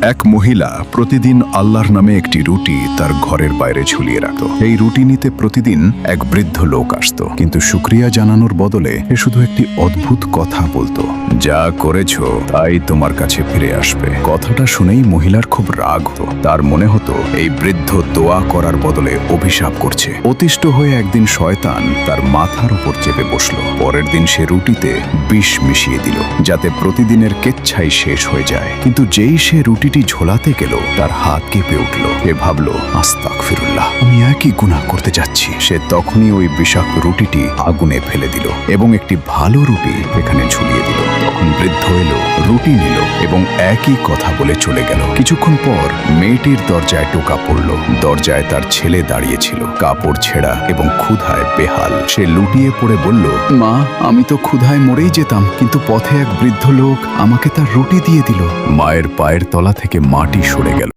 এক মহিলা প্রতিদিন আল্লাহর নামে একটি রুটি তার ঘরের বাইরে ঝুলিয়ে রাখত। এই রুটি নিতে প্রতিদিন এক বৃদ্ধ লোক আসত, কিন্তু শুকরিয়া জানানোর বদলে সে শুধু একটি অদ্ভুত কথা বলতো, যা করেছো তাই তোমার কাছে ফিরে আসবে। কথাটা শুনেই মহিলার খুব রাগ হতো। তার মনে হতো এই বৃদ্ধ দোয়া করার বদলে অভিশাপ করছে। অতিষ্ঠ হয়ে একদিন শয়তান তার মাথার উপর চেপে বসলো। পরের দিন সে রুটিতে বিষ মিশিয়ে দিল, যাতে প্রতিদিনের কেচ্ছাই শেষ হয়ে যায়। কিন্তু যেই সে রুটিটি ঝোলাতে গেল, তার হাত কেঁপে উঠল। সে ভাবল, আস্তাগফিরুল্লাহ, আমি একই গুনাহ করতে যাচ্ছি। সে তখনই ওই বিষাক্ত রুটিটি আগুনে ফেলে দিল এবং একটি ভালো রুটি এখানে ঝুলিয়ে দিল। তখন বৃদ্ধ এলো, রুটি নিল এবং একই কথা বলে চলে গেল। কিছুক্ষণ পর মেয়েটির দরজায় টোকা পড়ল। দরজায় তার ছেলে দাঁড়িয়েছিল, কাপড় ছেঁড়া এবং ক্ষুধায় বেহাল। সে লুটিয়ে পড়ে বলল, মা, আমি তো ক্ষুধায় মরেই যেতাম, কিন্তু পথে এক বৃদ্ধ লোক আমাকে তার রুটি দিয়ে দিল। মায়ের পায়ের তলা থেকে মাটি সরে গেল।